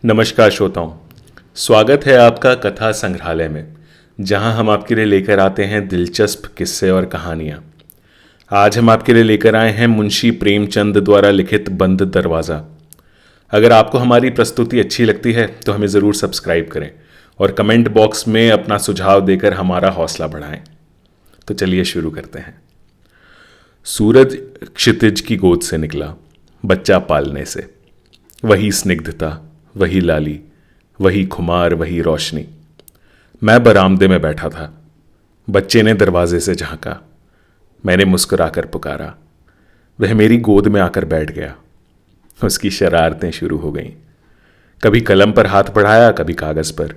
नमस्कार श्रोताओं, स्वागत है आपका कथा संग्रहालय में, जहां हम आपके लिए लेकर आते हैं दिलचस्प किस्से और कहानियां। आज हम आपके लिए लेकर आए हैं मुंशी प्रेमचंद द्वारा लिखित बंद दरवाज़ा। अगर आपको हमारी प्रस्तुति अच्छी लगती है तो हमें ज़रूर सब्सक्राइब करें और कमेंट बॉक्स में अपना सुझाव देकर हमारा हौसला बढ़ाएं। तो चलिए शुरू करते हैं। सूरज क्षितिज की गोद से निकला, बच्चा पालने से। वही स्निग्धता, वही लाली, वही खुमार, वही रोशनी। मैं बरामदे में बैठा था। बच्चे ने दरवाजे से झांका। मैंने मुस्कुराकर पुकारा। वह मेरी गोद में आकर बैठ गया। उसकी शरारतें शुरू हो गईं। कभी कलम पर हाथ बढ़ाया, कभी कागज पर।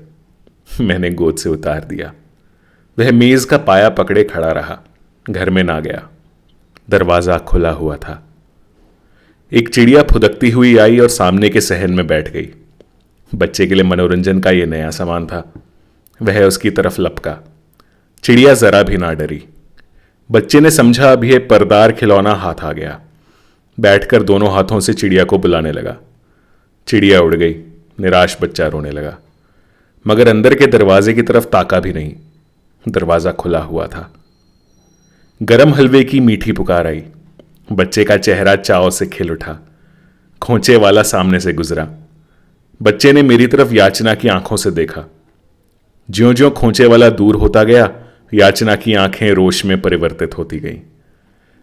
मैंने गोद से उतार दिया। वह मेज का पाया पकड़े खड़ा रहा, घर में ना गया। दरवाजा खुला हुआ था। एक चिड़िया फुदकती हुई आई और सामने के सहन में बैठ गई। बच्चे के लिए मनोरंजन का यह नया सामान था। वह उसकी तरफ लपका। चिड़िया जरा भी ना डरी। बच्चे ने समझा अभी एक परदार खिलौना हाथ आ गया। बैठकर दोनों हाथों से चिड़िया को बुलाने लगा। चिड़िया उड़ गई। निराश बच्चा रोने लगा, मगर अंदर के दरवाजे की तरफ ताका भी नहीं। दरवाजा खुला हुआ था। गरम हलवे की मीठी पुकार आई। बच्चे का चेहरा चाव से खिल उठा। खोंचे वाला सामने से गुजरा। बच्चे ने मेरी तरफ याचना की आंखों से देखा। ज्यों ज्यों खोंचे वाला दूर होता गया, याचना की आंखें रोश में परिवर्तित होती गईं।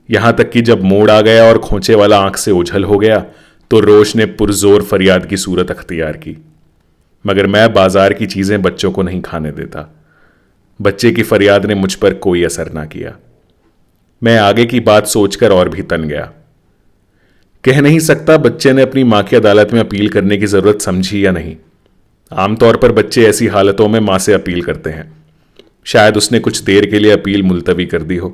यहां तक कि जब मोड़ आ गया और खोंचे वाला आंख से ओझल हो गया तो रोश ने पुरजोर फरियाद की सूरत अख्तियार की। मगर मैं बाजार की चीजें बच्चों को नहीं खाने देता। बच्चे की फरियाद ने मुझ पर कोई असर ना किया। मैं आगे की बात सोचकर और भी तन गया। कह नहीं सकता बच्चे ने अपनी मां की अदालत में अपील करने की जरूरत समझी या नहीं। आमतौर पर बच्चे ऐसी हालतों में मां से अपील करते हैं। शायद उसने कुछ देर के लिए अपील मुलतवी कर दी हो।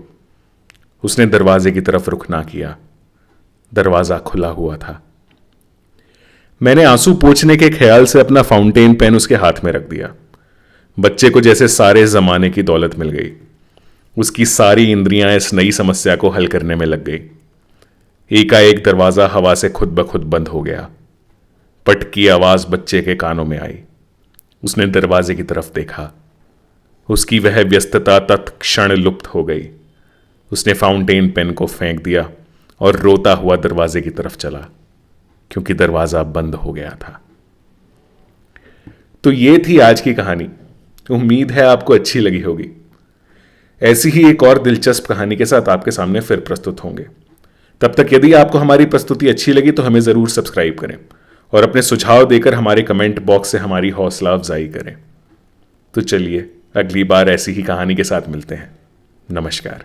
उसने दरवाजे की तरफ रुख ना किया। दरवाजा खुला हुआ था। मैंने आंसू पोंछने के ख्याल से अपना फाउंटेन पेन उसके हाथ में रख दिया। बच्चे को जैसे सारे जमाने की दौलत मिल गई। उसकी सारी इंद्रियां इस नई समस्या को हल करने में लग गई। एकाएक दरवाजा हवा से खुद ब खुद बंद हो गया। पट की आवाज बच्चे के कानों में आई। उसने दरवाजे की तरफ देखा। उसकी वह व्यस्तता तत्क्षण लुप्त हो गई। उसने फाउंटेन पेन को फेंक दिया और रोता हुआ दरवाजे की तरफ चला, क्योंकि दरवाजा बंद हो गया था। तो ये थी आज की कहानी। उम्मीद है आपको अच्छी लगी होगी। ऐसी ही एक और दिलचस्प कहानी के साथ आपके सामने फिर प्रस्तुत होंगे। तब तक यदि आपको हमारी प्रस्तुति अच्छी लगी तो हमें ज़रूर सब्सक्राइब करें और अपने सुझाव देकर हमारे कमेंट बॉक्स से हमारी हौसला अफजाई करें। तो चलिए अगली बार ऐसी ही कहानी के साथ मिलते हैं। नमस्कार।